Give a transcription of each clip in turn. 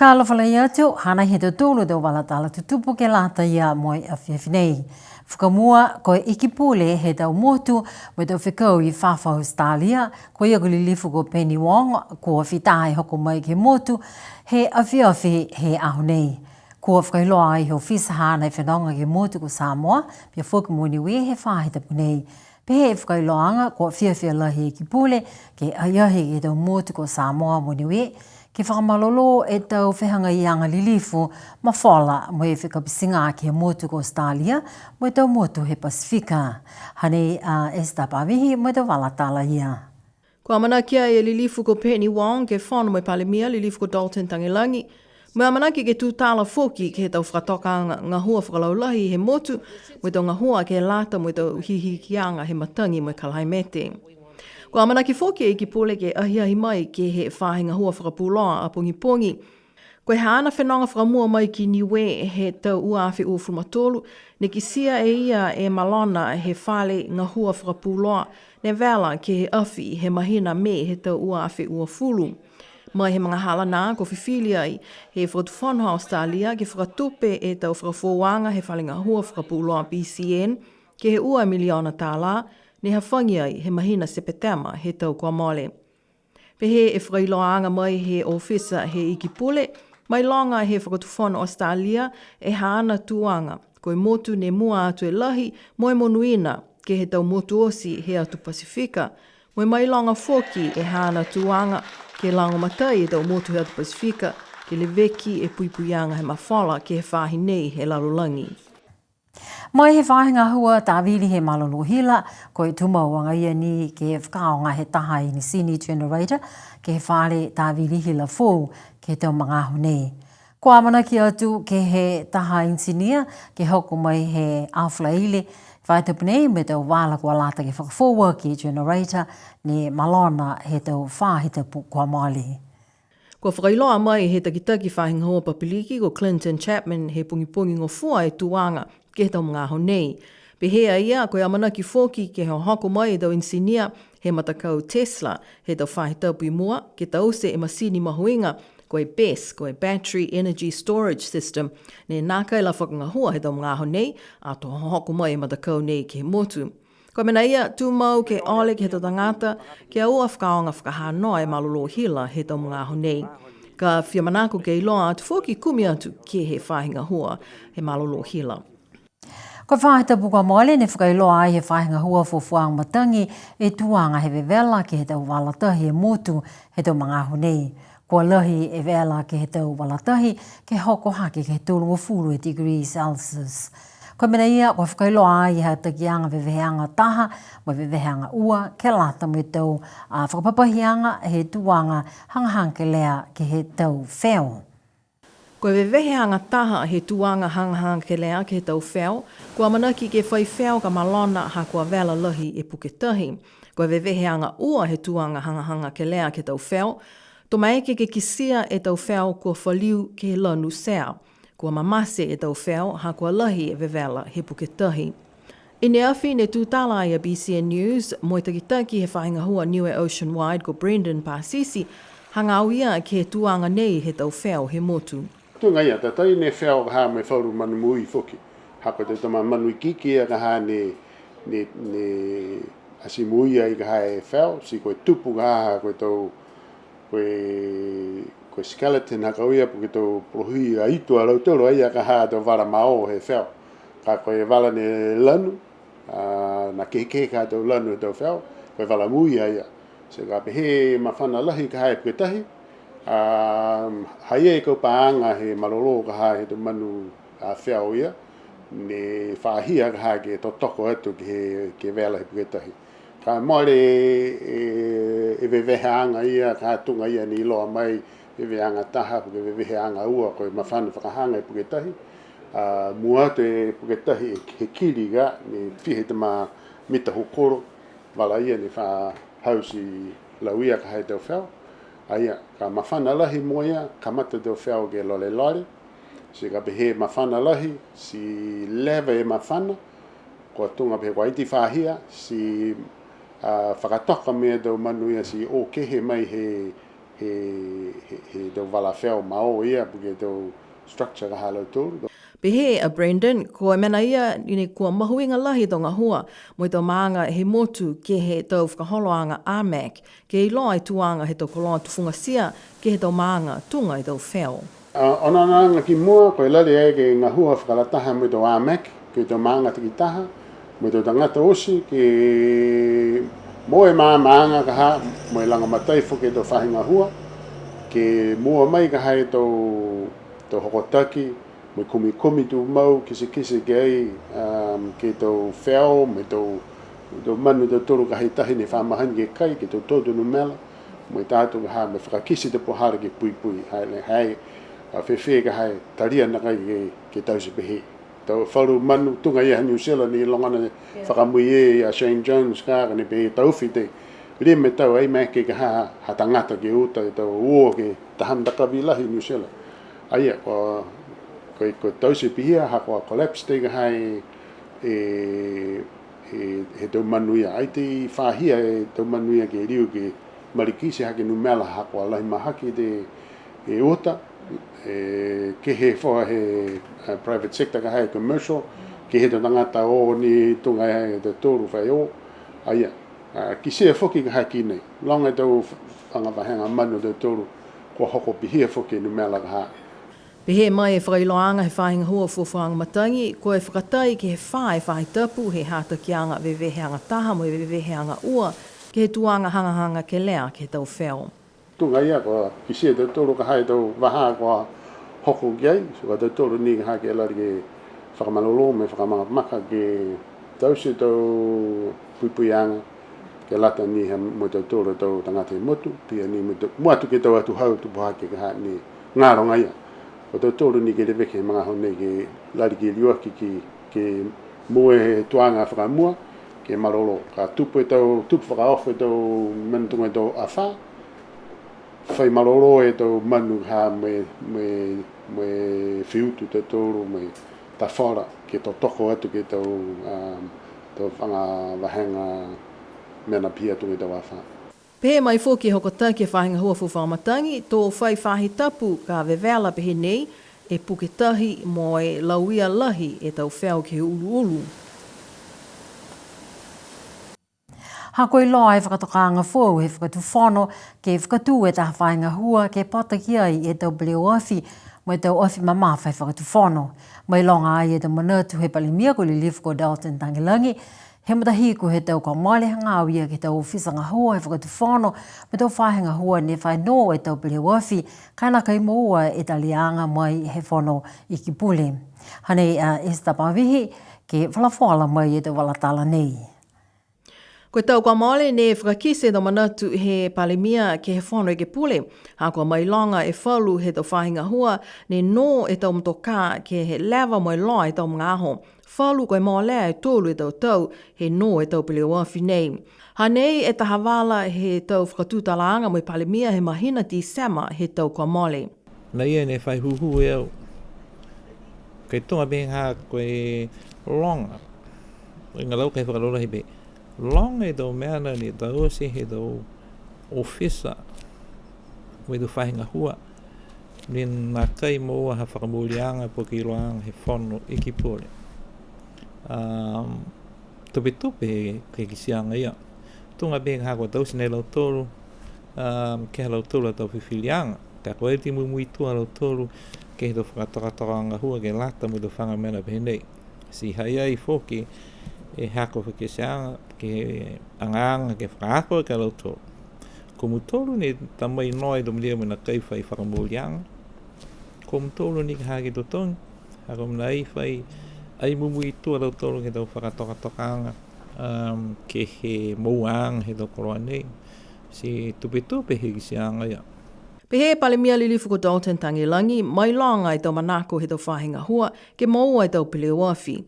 Skala fala ia tu, hana he te tūlu te wala tala tu tupu ke lata ia moi a whiawhinei. Whakamua koe ikipule he tau motu mo tau whikau I whawhau stalia, ko ia kuli lifu ko Penny Wong, ko whitahe hoko mai ke motu, he a whiawhi he ahu nei. Ko whakailoa I ho whisa hana I whanonga ke motu ko Samoa, pia whakamu Niue he whahita punei. Pehe whakailoanga ko whiawhi lahi ikipule, ke aiahe ke tau motu ko Samoa mo Niue, ke whakamalolo e tau whehanga I anga lilifu ma whala mo e whakapisinga ke motu ko Australia mo e tau motu he Pasifika. Hane Esta Pavihi mo e tau walatala ia. Ko amana kia e lilifu ko Penny Wong ke whono mo e palemia lilifu ko Dalton Tangilangi. Mo amana ki ke tūtala foki ke he tau whakatoka ngā hua whakalaulahi he motu mo e tau ngā hua ke lata mo e tau hihikianga he matangi mo e Kalhaimete. Ko amana ki foki e ki pole ke ahiahi mai ke he whahinga hua whakapuloa a pongi. Ko he hana whenonga whakamua mai ki Niue he tau uawhi ua frumatolu, ne ki sia e ia e malona he whale ngā hua whakapuloa, ne vela ke he awhi he mahina me he tau uawhi ua fulu. Mai he mga halana ko whiwhilia I he whakatuwhanua Australia ke whakatupe e tau whakafōwanga he whale ngā hua whakapuloa BCN ke he ua miliona tāla, ne hawhangi ai he mahina sepetema he tau kua mole. Pehe e whakailoanga mai he ofisa he ikipule, mai longa he whakatuwhana Australia e haana tuanga, koe motu ne mua atu e lahi moe monuina ke he tau motu osi he atu Pasifika, moe mai longa foki e haana tuanga ke lango matai e tau motu he atu Pasifika, ke le veki e puipuianga he mawhala ke he whahi nei he larulangi. Mai he whahinga hua tāwiri he malolo hila, ko I tumauanga ia ni ke whakaonga he taha I ni sini generator, ke he whare tāwiri hila fōu ke tau mga ahu nei. Ko amana ki atu ke he taha insinia, ke hoko mai he awhlaile, whaitapunei me tau wala kua lata ke whakafōua ki generator, ni malona he tau whāhita kua mali. Ko whakailoa mai he takitaki whahinga hoa papiliki ko Clinton Chapman he pungipungi ngofua e tuanga ke tau mga aho nei. Pe hea ia koe amana ki whoki ke he hoko mai e tau insinia he matakau Tesla he tau whahitapu I mua ke tau se e masini mahuinga koe BESS, koe Battery Energy Storage System, ne nākai la whakangahua he tau mga aho nei a to hoko mai e matakau nei ke he motu. Ko mena ia, tūmau ke ole ke he tau tangata, ke aua whakaonga whakahanoa e malolo hila he tau mga aho nei. Ka whiamanako ke iloa atu whoki kumi atu ke he whahinga hua he malolo hila. Ko whahita puka mole ne whakailoa ai he whahinga hua fofuang matangi e tuanga he vevela ke he tau walatahi e motu he tau mga aho nei. Ko lahi e vela ke he tau walatahi ke hoko hake ke he tūlungo fulu e degrees Celsius. Ko mena ia, ko whakailoa ai he takianga veveheanga taha, mo veveheanga ua, ke lata mo tau whakapapahianga he tuanga hangahanga lea ke he tau wheo. Ko veveheanga taha he tuanga hangahanga ke lea ke he tau wheo, ko amanaki ke whai wheo ka malona ha kua vela lahi e puketahi. Ko veveheanga ua he tuanga hangahanga ke lea ke tau wheo, to maeke ke kisia e tau wheo kua whaliu ke he lanu sea. Kua mamase e tau wheo, ha kua lahi e vevela he puketahi. I ne awhi ne tūtala ai a BCN News, moi takitaki he whahinga hua Niue Ocean Wide ko Brendan Pasisi, hanga au ia ke he tuanga nei he tau wheo he motu. Tunga ia, tatai ne wheo ka me whauru manu mui whoki. Hako te tama manu kiki a ka ha ne asi mui ai ka ha e wheo, si koe tupu ka ha koe tau koe skeleton haka uia puke tau prohui a itu a lautoro ai a ka haa tau wara mao he wheo. Ka koe wala ne lanu, na keke ka tau lanu tau wheo, koe wala mui ai a. Se ka pehe mawhana lahi ka hae puke tahi, hai e kau paanga he maroro ka haa he tau manu wheo ia, ne whaahia ka haa ke totoko atu ke wela he puke tahi. Ka moare e veveheanga ia, ka tunga ia ni loa mai, veveheanga taha, puke veveheanga ua, koe mawhana whakahanga e puketahi. Mua te puketahi he kiri ga, ni whihe te mā mita hokoro, wala ia ni wha hausi lauia ka hai tau wheo. Aia, ka mawhana lahi mua ia, ka mata tau wheo ke lole lore. Se ka pehe mawhana lahi, si leve e mawhana, ko tunga pehe kwa iti whahia, si whakatoka mea tau manu ia si o kehe mai he he tau wala wheo mao ia puke tau structure ka halo tōru. Pehe a Brendan, ko e mena ia ine kua mahuinga lahi to ngā hua mo i tau maanga he motu ke he tau whakaholoanga AMAC, ke i loa i tuanga he tau koloa tufunga sia ke he tau maanga tunga i tau wheo. Ona nanga ki mua, koe lari e ke ngā hua whakalataha mo i tau AMAC, ke i tau maanga tiki taha, mo i tau tangata osi, ke moe maanga ka ha, mo i langa matai whuke tau whahinga hua, ke mua mai ka hai tau hokotaki, mo kumi tu mau kisi ke ai ke tau wheo, me tau manu tau toru ka hei tahi ni whamahani ke kai, ke tau tōtu no mela, mo i tātou ka ha me whakakisi te pohara ke pui, hai whewhe ka hai taria na kai ke tau se pehe. Tau wharu manu tunga ia New Zealand ni longana whakamui e a Shane Jones ka ne pehe tauwhi te ria me tau ai mai ke ka ha tangata ke uta i tau ua ke tahamdaka vilahi New Zealand. Aia, ko tau se pihia hako collapse te ka hai he tau manuia. Ai te whahia e tau manuia ke riu ke marikisi hake numela hako alahi mahaki te uta. Ke he whoa he private sector ka hai commercial. Ke he tau tangata o ni tunga hai te tōru whai o. Aia, ki sea whoki ka hai ki nei. Longa tau whangawahenga manu te tōru ko hoko pihia whoki numela ka hai. Pehe mai e whakailoanga he whahinga hua fuafuanga matangi, ko e whakatai ke he whai tapu he hata ki anga veveheanga taha mo e veveheanga ua, ke he tuanga hangahanga ke lea ke tau wheo. Tunga ia ko ki sea te tōru ka hai tau waha ko hoko ki ai, so ka te tōru ni ka hai ke lari ke whakamalolo me whakamaka ke tau se tau puipuianga ke lata ni he mo tau tōru tau tangata i motu, pia ni muatu ke tau atu hau tu poha ke hai ni ngaronga ia. O tau tōru ni ke reweke mga honei ke lari ke liuaki ke moe he tuanga whakamua ke marolo. Ka tupu whakaofu e tau manutunga e tau awha. Whai marolo e tau manu ha me whiutu tau tōru me ta whara ke tau toko atu ke tau whanga wahenga mena pia tunga tau awha. Pehe mai fōki hoko taki e whahinga hua fuwhamatangi, tō whai whahi tapu ka vevela pehe nei e puke tahi mo e lauia lahi e tau wheo ke ulu. Hako i loa e whakatokanga fōu he whakatu whono ke whakatu e taha whahinga hua ke pataki ai e tau bleo ofi mo e tau ofi mamawhai whakatu whono. Mai longa ai e tau manatu he palimia ko li lifu ko Dalton Tangilangi. He matahi ko he tau ka male hangawia ke tau whisanga hua he whakatu whono me tau whahinga hua ne whai no e tau bleo ofi kaina kai moua e talianga mai he whono i ki pule. Hanei Esther Pavihi ke whalafoala mai e tau walatala nei. Koe tau kwa maole ne whakakise do manatu he palemia ke he whono i ke pule. Hako mai longa e whalu he tau whahinga hua ne no e tau mtoka ke he lava mai loa e tau mga aho. Whalu koe mō lea e tōlu e tau he no e tau pili wafi nei. Hanei e taha wala he tau whakatutalaanga mo i palemia he mahina ti sama he tau kwa maole. Na ia ne whai huhu e au. Kei tonga benga koe longa. Koe ngalau kei whakalora hibe. Longa e tau meana ni tau se he tau ofisa. Koe tu whahinga hua. Ni nā kai moa ha whakamulianga po ki roanga he whono iki pole. Tope ke kisianga ia. Tunga benga hako tau sinei lau tolu. Ke lau tolu tau whiwhilianga. Ka koe ti mui tua lau tolu. Ke he tau whakatokatoanga hua ke lata mo tau whanga mena pehenei. Si hai ai whoki e hako whakisianga ke anganga ke whakako ke lau tolu. Ko mutolu ni tamai noi do mlia mena kai whai whakamulianga. Ko mutolu ni ka hake to tongi. Hako mna ai whai ai mumui tua lau tolu ke tau whakatokatokanga ke he mouang he tau koroa nei. Si tupe he kisianga ia. Pehe palemia lilifu ko Dalton Tangilangi, mai longa i tau manako he tau whahinga hua, ke maua i tau pile wafi.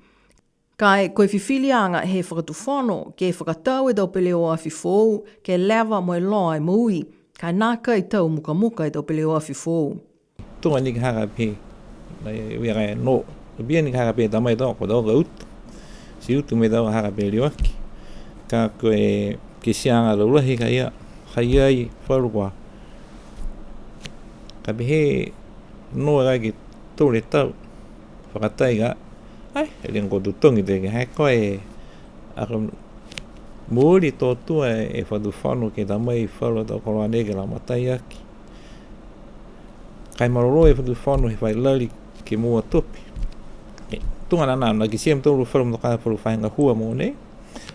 Kai koe whiwhilianga he whakatu whono, ke whakatau e tau pile wafi fōu, ke leva moi loa e mui, kai nāka i tau muka i tau pile wafi fōu. Tunga ni ka haka pe, wera e no. Bia ni ka haka pe tamai tau ko tau ka utu. Si utu me tau haka pe liwaki. Ka koe ke sianga laulahi ka ia, hai ai wharukwa. Ka bihe noa ragi tole tau. Whakatai ga, ai, e ringo tutongi te hai koe ako muri tōtua e whadu whanu ke ta mai whalo tau koroa nege la matai aki. Kai maroro e whadu whanu he whai lari ke mua topi. Tunga nana, na ki siam tōru whalu mtoka whalu whainga hua mō ne.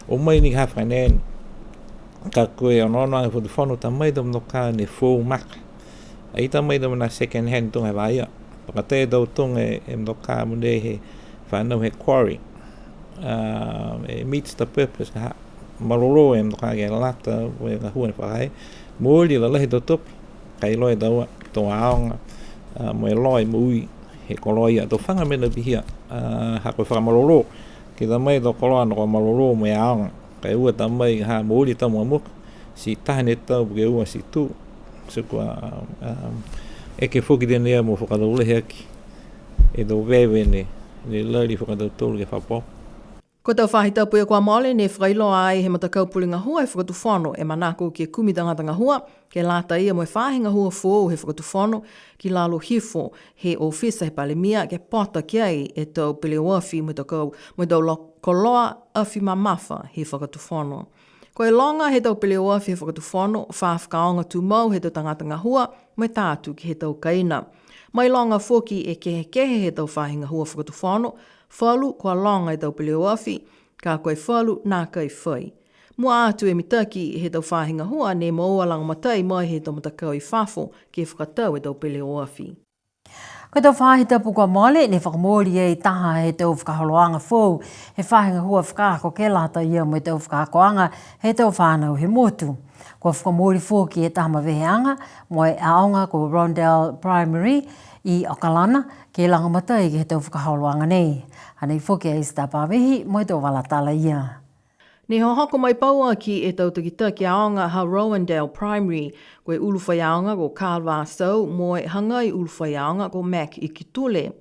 O mai ni hawhai nēn, ka koe anono e whadu whanu ta mai tau mtoka ne full maka. Ai ta mai tau na second hand tunga waia. Pakatea tau tunga e mtoka mune he whanau he quarry. It meets the purpose ka maroro e mtoka ke lata o ka hua ne whakai. Mōri la lahi tau topi. Kai loe taua, tō aonga, mo e loe mui. He koloia tō whanga mena pihia hako whamaroro ki ta mai tō koloa no ko maroro mo e aonga kai ua ta mai ha mōri ta mua muka si tahane tau ke ua si tū so kua e ke whuki tēne ea mo whakatau lehe aki e tō wewe ne lari whakatau tōru ke whapo. Ko tau whahita puia kua mole ne whailoa ai he mata kaupuli ngā hua e whakatu whono e manako ki e kumi tangata ngā hua ke lata ia mo e whahi ngā hua fōu he whakatu whono ki lalo hifo he ofisa he palemia ke pota ki ai e tau pili wafi mo tau koloa awhi mamafa he whakatu whono. Ko e longa he tau pili wafi he whakatu whono whawhakaonga tu mau he tau tangata ngā hua mo e tātu ki he tau kaina. Mai longa foki e kehe he tau whahi ngā hua whakatu whono whalu kua longa e tau pili wafi, ka koe whalu nā kai whai. Mua atu e mitaki he tau whahinga hua ne moa langa matai mai he tau matakau I whafo ke whakatau e tau pili wafi. Ko tau whahita pu kua mole ne whakamori e taha he tau whakaholoanga fōu he whahinga hua whakaako ke lata ia mo e tau whakakoanga he tau whanau he motu. Ko whakamori fōki e taha maweheanga mo e aonga ko Rondell Primary I Okalana ke langa matai ke he tau whakaholoanga nei. Hanei whoki e stapawehi mo e tau walatala ia. Ne hoko mai paua ki e tau takita ki aonga ha Rowendale Primary koe uluwhai aonga ko Carl Varsau mo e hangai uluwhai aonga ko Mac I Kitule.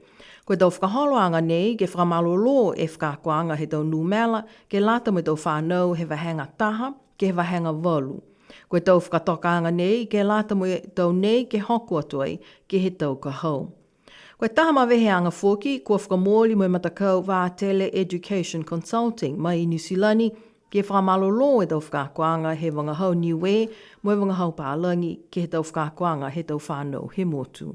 Koe tau whakaholoanga nei ke whamalolo e whakakoanga he tau numela ke lata mo tau whanau he wahenga taha ke he wahenga walu. Koe tau whakatokaanga nei ke lata mo tau nei ke hoko atuai ke he tau kahau. Koe taha maweheanga whoki kua whakamori mo matakau wā Tele Education Consulting mai I New Zealand ke whamalolo e tau whakakoanga he wangahau Niue mo e wangahau Pālangi ke he tau whakakoanga he tau whanau he motu.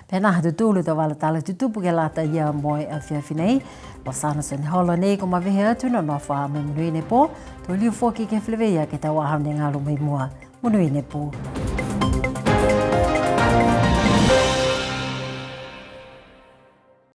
Pena hatu tūlu tau walatala tutupu ke lata ia moe a whiawhinei. O sana sen holo nei ko mawehe atu no wha me munui ne po. Tō liu whoki ke whileweia ke tau ahau ne ngālu mai mua. Munui ne po.